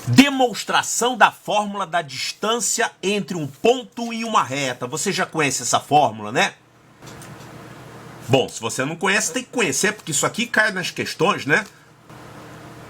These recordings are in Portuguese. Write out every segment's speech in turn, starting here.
Demonstração da fórmula da distância entre um ponto e uma reta. Você já conhece essa fórmula, né? Bom, se você não conhece, tem que conhecer, porque isso aqui cai nas questões, né?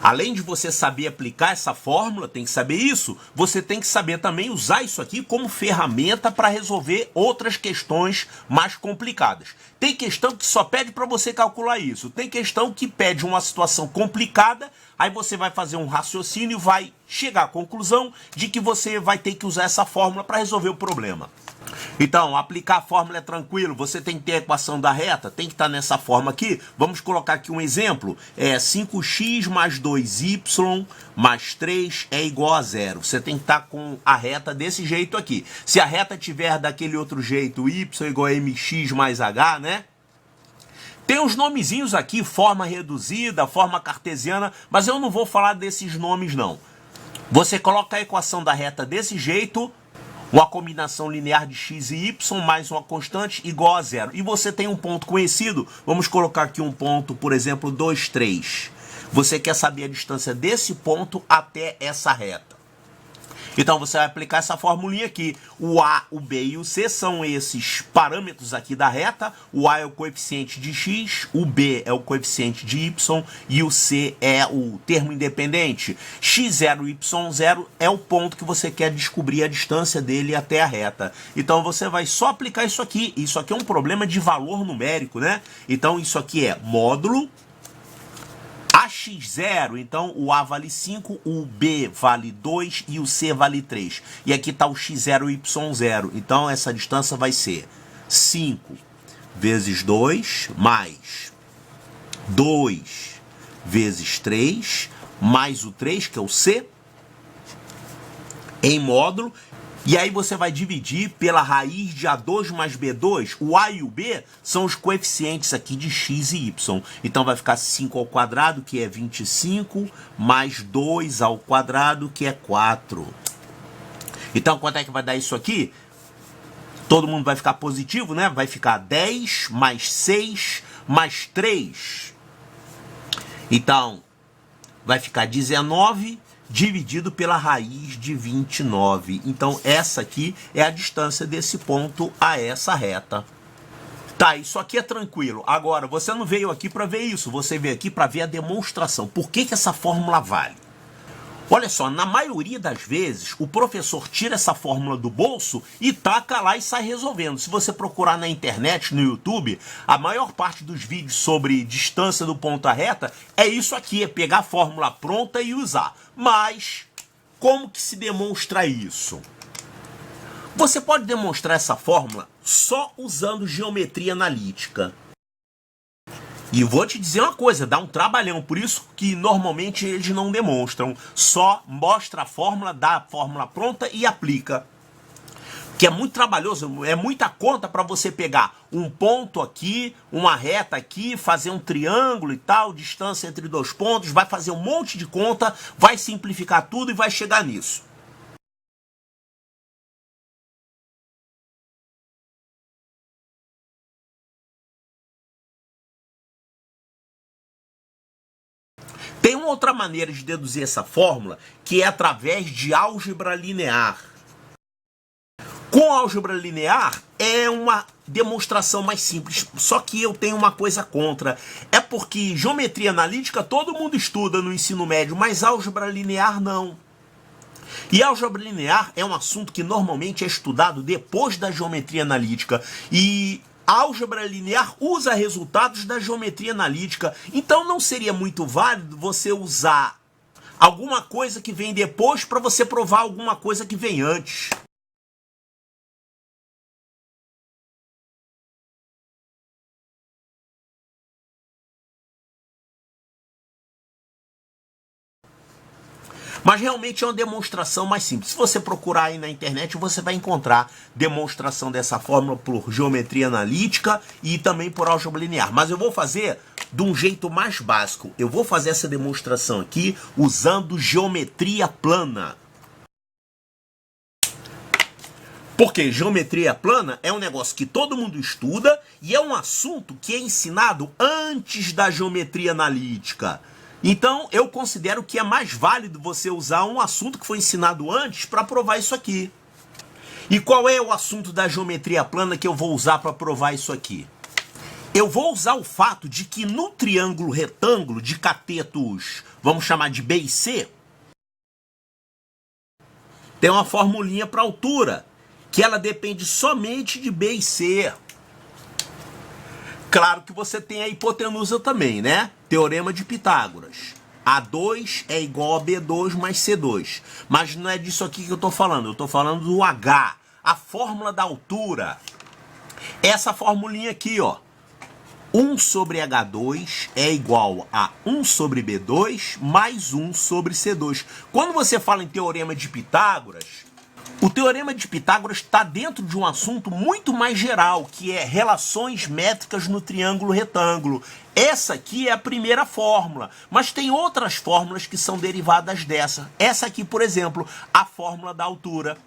Além de você saber aplicar essa fórmula, tem que saber isso, você tem que saber também usar isso aqui como ferramenta para resolver outras questões mais complicadas. Tem questão que só pede para você calcular isso, tem questão que pede uma situação complicada, aí você vai fazer um raciocínio e vai chegar à conclusão de que você vai ter que usar essa fórmula para resolver o problema. Então, aplicar a fórmula é tranquilo, você tem que ter a equação da reta, tem que estar nessa forma aqui. Vamos colocar aqui um exemplo, 5x mais 2y mais 3 é igual a 0. Você tem que estar com a reta desse jeito aqui. Se a reta tiver daquele outro jeito, y igual a mx mais h, né? Tem uns nomezinhos aqui, forma reduzida, forma cartesiana, mas eu não vou falar desses nomes não. Você coloca a equação da reta desse jeito, uma combinação linear de x e y mais uma constante igual a 0. E você tem um ponto conhecido, vamos colocar aqui um ponto, por exemplo, 2, 3. Você quer saber a distância desse ponto até essa reta. Então você vai aplicar essa formulinha aqui. O A, o B e o C são esses parâmetros aqui da reta. O A é o coeficiente de x, o B é o coeficiente de y e o C é o termo independente. x0 e y0 é o ponto que você quer descobrir a distância dele até a reta. Então você vai só aplicar isso aqui. Isso aqui é um problema de valor numérico, né? Então isso aqui é módulo AX0, então o A vale 5, o B vale 2 e o C vale 3. E aqui está o x0 e y0. Então essa distância vai ser 5 vezes 2 mais 2 vezes 3 mais o 3, que é o C, em módulo. E aí você vai dividir pela raiz de A2 mais B2. O A e o B são os coeficientes aqui de x e y. Então vai ficar 5 ao quadrado, que é 25, mais 2 ao quadrado, que é 4. Então quanto é que vai dar isso aqui? Todo mundo vai ficar positivo, né? Vai ficar 10 mais 6 mais 3. Então vai ficar 19 dividido pela raiz de 29. Então essa aqui é a distância desse ponto a essa reta. Tá, isso aqui é tranquilo. Agora, você não veio aqui para ver isso, você veio aqui para ver a demonstração. Por que que essa fórmula vale? Olha só, na maioria das vezes, o professor tira essa fórmula do bolso e taca lá e sai resolvendo. Se você procurar na internet, no YouTube, a maior parte dos vídeos sobre distância do ponto à reta é isso aqui, é pegar a fórmula pronta e usar. Mas, como que se demonstra isso? Você pode demonstrar essa fórmula só usando geometria analítica. E vou te dizer uma coisa, dá um trabalhão, por isso que normalmente eles não demonstram. Só mostra a fórmula, dá a fórmula pronta e aplica. Que é muito trabalhoso, é muita conta para você pegar um ponto aqui, uma reta aqui, fazer um triângulo e tal, distância entre dois pontos, vai fazer um monte de conta, vai simplificar tudo e vai chegar nisso. Tem uma outra maneira de deduzir essa fórmula, que é através de álgebra linear. Com álgebra linear é uma demonstração mais simples, só que eu tenho uma coisa contra. É porque geometria analítica todo mundo estuda no ensino médio, mas álgebra linear não. E álgebra linear é um assunto que normalmente é estudado depois da geometria analítica. E a álgebra linear usa resultados da geometria analítica. Então não seria muito válido você usar alguma coisa que vem depois para você provar alguma coisa que vem antes. Mas realmente é uma demonstração mais simples. Se você procurar aí na internet, você vai encontrar demonstração dessa fórmula por geometria analítica e também por álgebra linear. Mas eu vou fazer de um jeito mais básico. Eu vou fazer essa demonstração aqui usando geometria plana. Porque geometria plana é um negócio que todo mundo estuda e é um assunto que é ensinado antes da geometria analítica. Então, eu considero que é mais válido você usar um assunto que foi ensinado antes para provar isso aqui. E qual é o assunto da geometria plana que eu vou usar para provar isso aqui? Eu vou usar o fato de que no triângulo retângulo de catetos, vamos chamar de B e C, tem uma formulinha para altura, que ela depende somente de B e C. Claro que você tem a hipotenusa também, né? Teorema de Pitágoras. A2 é igual a B2 mais C2. Mas não é disso aqui que eu estou falando. Eu estou falando do H. A fórmula da altura. Essa formulinha aqui, ó. 1 sobre H2 é igual a 1 sobre B2 mais 1 sobre C2. Quando você fala em teorema de Pitágoras, o teorema de Pitágoras está dentro de um assunto muito mais geral, que é relações métricas no triângulo retângulo. Essa aqui é a primeira fórmula, mas tem outras fórmulas que são derivadas dessa. Essa aqui, por exemplo, a fórmula da altura.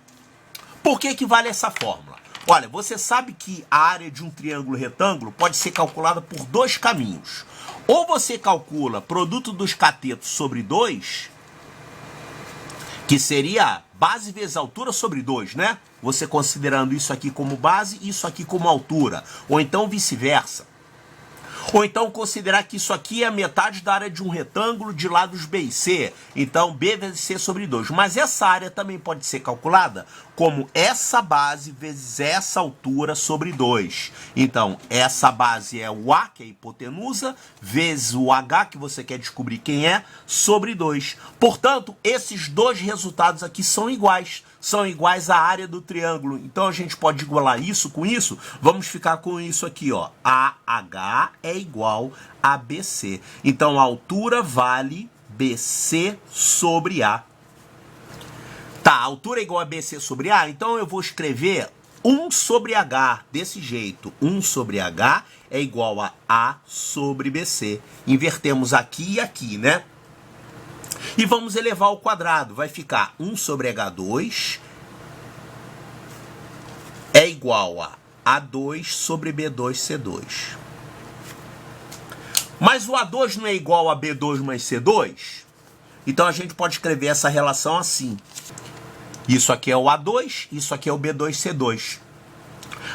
Por que que vale essa fórmula? Olha, você sabe que a área de um triângulo retângulo pode ser calculada por dois caminhos. Ou você calcula produto dos catetos sobre 2, que seria base vezes altura sobre 2, né? Você considerando isso aqui como base e isso aqui como altura. Ou então vice-versa. Ou então considerar que isso aqui é a metade da área de um retângulo de lados B e C. Então, B vezes C sobre 2. Mas essa área também pode ser calculada como essa base vezes essa altura sobre 2. Então, essa base é o A, que é a hipotenusa, vezes o H, que você quer descobrir quem é, sobre 2. Portanto, esses dois resultados aqui são iguais. São iguais à área do triângulo. Então, a gente pode igualar isso com isso. Vamos ficar com isso aqui, ó. AH é igual a BC. Então, a altura vale BC sobre A. Tá, a altura é igual a BC sobre A, então eu vou escrever 1 sobre H, desse jeito. 1 sobre H é igual a A sobre BC. Invertemos aqui e aqui, né? E vamos elevar ao quadrado. Vai ficar 1 sobre H2 é igual a A2 sobre B2C2. Mas o A2 não é igual a B2 mais C2? Então a gente pode escrever essa relação assim. Isso aqui é o A2, isso aqui é o B2C2.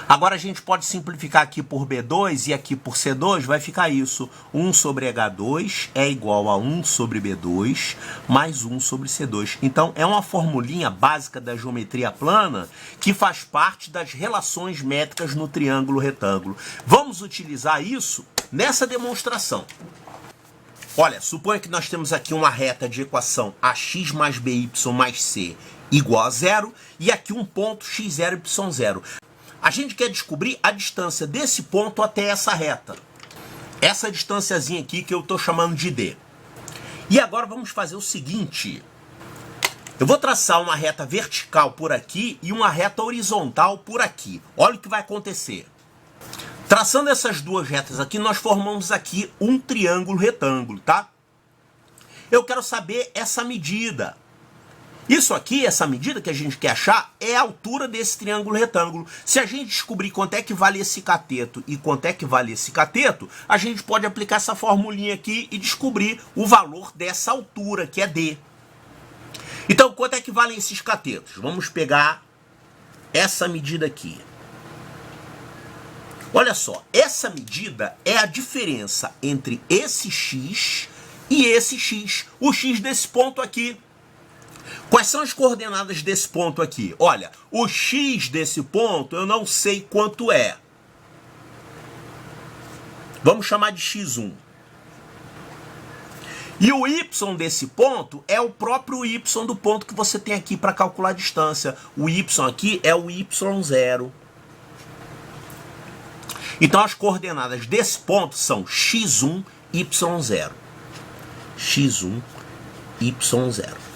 Agora a gente pode simplificar aqui por B2 e aqui por C2, vai ficar isso. 1 sobre H2 é igual a 1 sobre B2 mais 1 sobre C2. Então é uma formulinha básica da geometria plana que faz parte das relações métricas no triângulo retângulo. Vamos utilizar isso nessa demonstração. Olha, suponha que nós temos aqui uma reta de equação ax mais by mais c igual a 0 e aqui um ponto x0, y0. A gente quer descobrir a distância desse ponto até essa reta. Essa distânciazinha aqui que eu estou chamando de D. E agora vamos fazer o seguinte. Eu vou traçar uma reta vertical por aqui e uma reta horizontal por aqui. Olha o que vai acontecer. Traçando essas duas retas aqui, nós formamos aqui um triângulo retângulo, tá? Eu quero saber essa medida. Isso aqui, essa medida que a gente quer achar, é a altura desse triângulo retângulo. Se a gente descobrir quanto é que vale esse cateto e quanto é que vale esse cateto, a gente pode aplicar essa formulinha aqui e descobrir o valor dessa altura, que é D. Então, quanto é que valem esses catetos? Vamos pegar essa medida aqui. Olha só, essa medida é a diferença entre esse x e esse x. O x desse ponto aqui. Quais são as coordenadas desse ponto aqui? Olha, o x desse ponto eu não sei quanto é. Vamos chamar de x1. E o y desse ponto é o próprio y do ponto que você tem aqui para calcular a distância. O y aqui é o y0. Então as coordenadas desse ponto são x1, y0. x1, y0.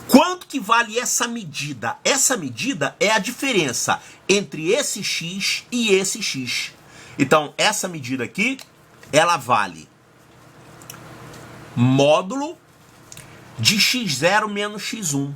Quanto que vale essa medida? Essa medida é a diferença entre esse x e esse x. Então, essa medida aqui, ela vale módulo de x0 menos x1.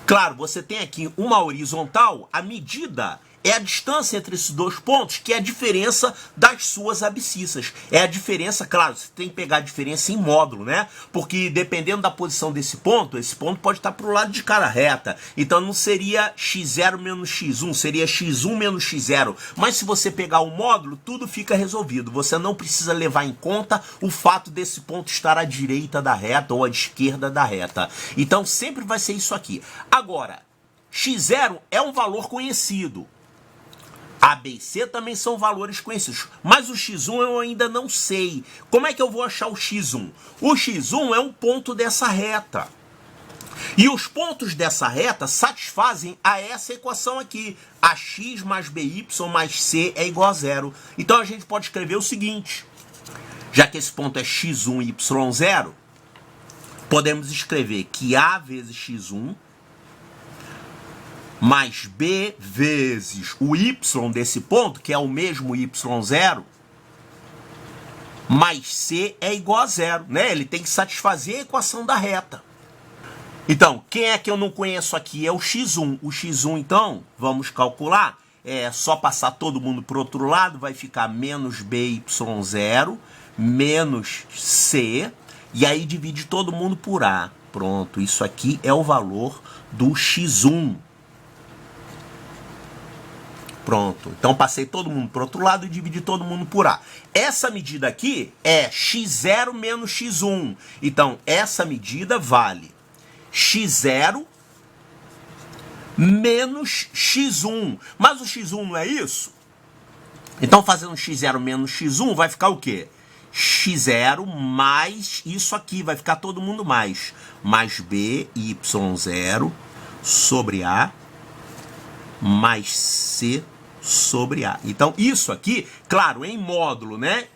Claro, você tem aqui uma horizontal, a medida é a distância entre esses dois pontos, que é a diferença das suas abscissas. É a diferença, claro, você tem que pegar a diferença em módulo, né? Porque dependendo da posição desse ponto, esse ponto pode estar para o lado de cada reta. Então não seria x0 menos x1, seria x1 menos x0. Mas se você pegar o módulo, tudo fica resolvido. Você não precisa levar em conta o fato desse ponto estar à direita da reta ou à esquerda da reta. Então sempre vai ser isso aqui. Agora, x0 é um valor conhecido. A, B e C também são valores conhecidos. Mas o x1 eu ainda não sei. Como é que eu vou achar o x1? O x1 é um ponto dessa reta. E os pontos dessa reta satisfazem a essa equação aqui. AX mais BY mais C é igual a zero. Então a gente pode escrever o seguinte. Já que esse ponto é x1 e y0, podemos escrever que A vezes x1 mais B vezes o y desse ponto, que é o mesmo y0, mais C é igual a zero, né? Ele tem que satisfazer a equação da reta. Então, quem é que eu não conheço aqui? É o x1. O x1, então, vamos calcular. É só passar todo mundo para o outro lado, vai ficar menos BY0, menos C, e aí divide todo mundo por A. Pronto, isso aqui é o valor do x1. Pronto, então passei todo mundo para o outro lado e dividi todo mundo por A. Essa medida aqui é x0 menos x1. Então, essa medida vale x0 menos x1. Mas o x1 não é isso? Então, fazendo x0 menos x1, vai ficar o quê? x0 mais isso aqui, vai ficar todo mundo mais BY0 sobre A mais C sobre A. Então, isso aqui, claro, em módulo, né?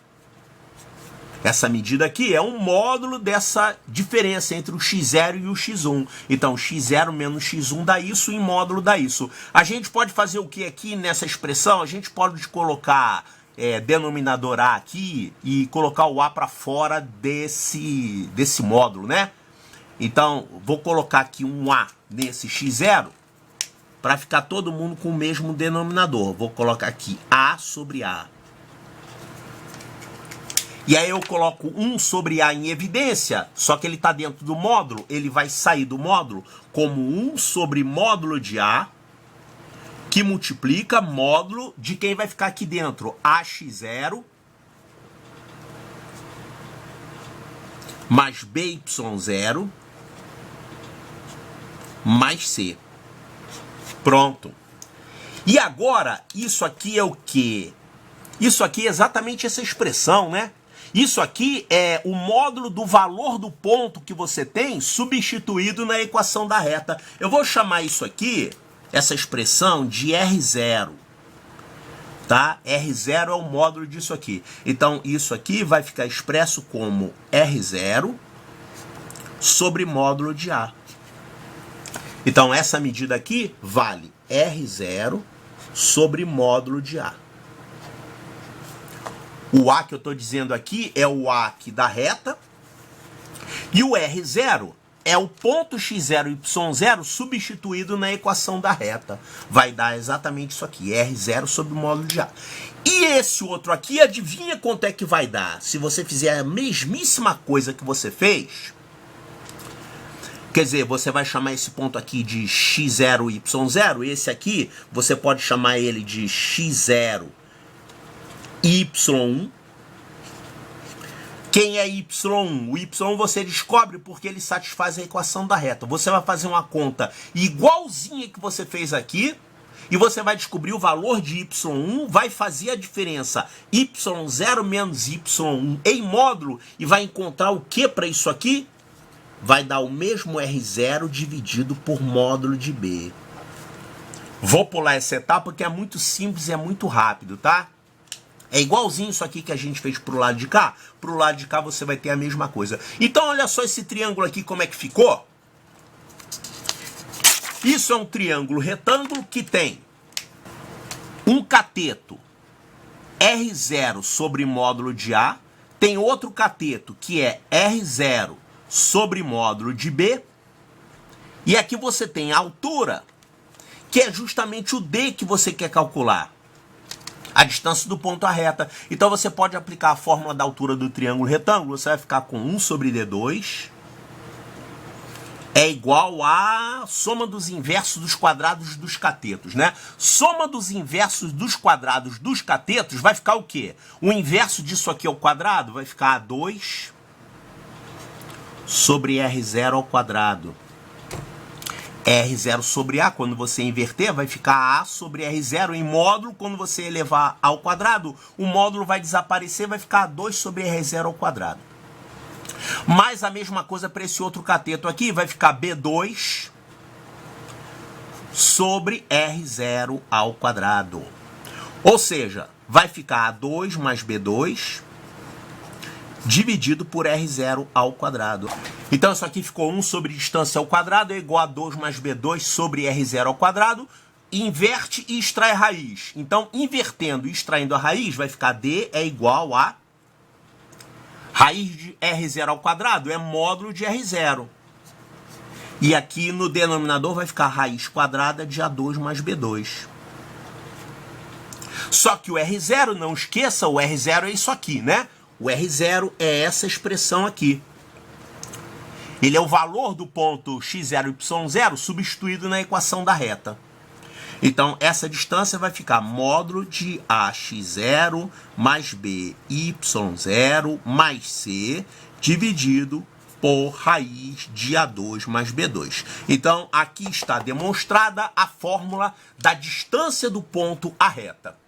Essa medida aqui é um módulo dessa diferença entre o x0 e o x1. Então, x0 menos x1 dá isso, em módulo dá isso. A gente pode fazer o que aqui nessa expressão? A gente pode colocar denominador A aqui e colocar o A para fora desse módulo, né? Então, vou colocar aqui um A nesse x0 para ficar todo mundo com o mesmo denominador. Vou colocar aqui A sobre A. E aí eu coloco 1 sobre A em evidência, só que ele está dentro do módulo, ele vai sair do módulo como 1 sobre módulo de A, que multiplica módulo de quem vai ficar aqui dentro, AX0 mais BY0 mais C. Pronto. E agora, isso aqui é o quê? Isso aqui é exatamente essa expressão, né? Isso aqui é o módulo do valor do ponto que você tem substituído na equação da reta. Eu vou chamar isso aqui, essa expressão, de R0. Tá? R0 é o módulo disso aqui. Então, isso aqui vai ficar expresso como R0 sobre módulo de A. Então, essa medida aqui vale R0 sobre módulo de A. O A que eu estou dizendo aqui é o A aqui da reta. E o R0 é o ponto x0 e y0 substituído na equação da reta. Vai dar exatamente isso aqui, R0 sobre módulo de A. E esse outro aqui, adivinha quanto é que vai dar? Se você fizer a mesmíssima coisa que você fez... Quer dizer, você vai chamar esse ponto aqui de x0, y0. Esse aqui, você pode chamar ele de x0, y1. Quem é y1? O y você descobre porque ele satisfaz a equação da reta. Você vai fazer uma conta igualzinha que você fez aqui. E você vai descobrir o valor de y1, vai fazer a diferença y0 menos y1 em módulo. E vai encontrar o que para isso aqui? Vai dar o mesmo R0 dividido por módulo de B. Vou pular essa etapa porque é muito simples e é muito rápido, tá? É igualzinho isso aqui que a gente fez pro lado de cá. Pro lado de cá você vai ter a mesma coisa. Então olha só esse triângulo aqui como é que ficou. Isso é um triângulo retângulo que tem um cateto R0 sobre módulo de A. Tem outro cateto que é R0 sobre módulo de B, e aqui você tem a altura, que é justamente o D que você quer calcular. A distância do ponto à reta. Então você pode aplicar a fórmula da altura do triângulo retângulo. Você vai ficar com 1 sobre D2 é igual a soma dos inversos dos quadrados dos catetos, né? Soma dos inversos dos quadrados dos catetos vai ficar o quê? O inverso disso aqui ao quadrado vai ficar A2 sobre R0 ao quadrado. R0 sobre A, quando você inverter, vai ficar A sobre R0 em módulo. Quando você elevar ao quadrado, o módulo vai desaparecer, vai ficar A2 sobre R0 ao quadrado. Mais a mesma coisa para esse outro cateto aqui, vai ficar B2 sobre R0 ao quadrado. Ou seja, vai ficar A2 mais B2 dividido por R0 ao quadrado. Então isso aqui ficou 1 sobre distância ao quadrado é igual a 2 mais B2 sobre R0 ao quadrado. Inverte e extrai a raiz. Então, invertendo e extraindo a raiz, vai ficar D é igual a raiz de R0 ao quadrado é módulo de R0. E aqui no denominador vai ficar raiz quadrada de A2 mais B2. Só que o R0, não esqueça, o R0 é isso aqui, né? O R0 é essa expressão aqui. Ele é o valor do ponto x0 e y0 substituído na equação da reta. Então, essa distância vai ficar módulo de AX0 mais BY0 mais C dividido por raiz de A2 mais B2. Então, aqui está demonstrada a fórmula da distância do ponto à reta.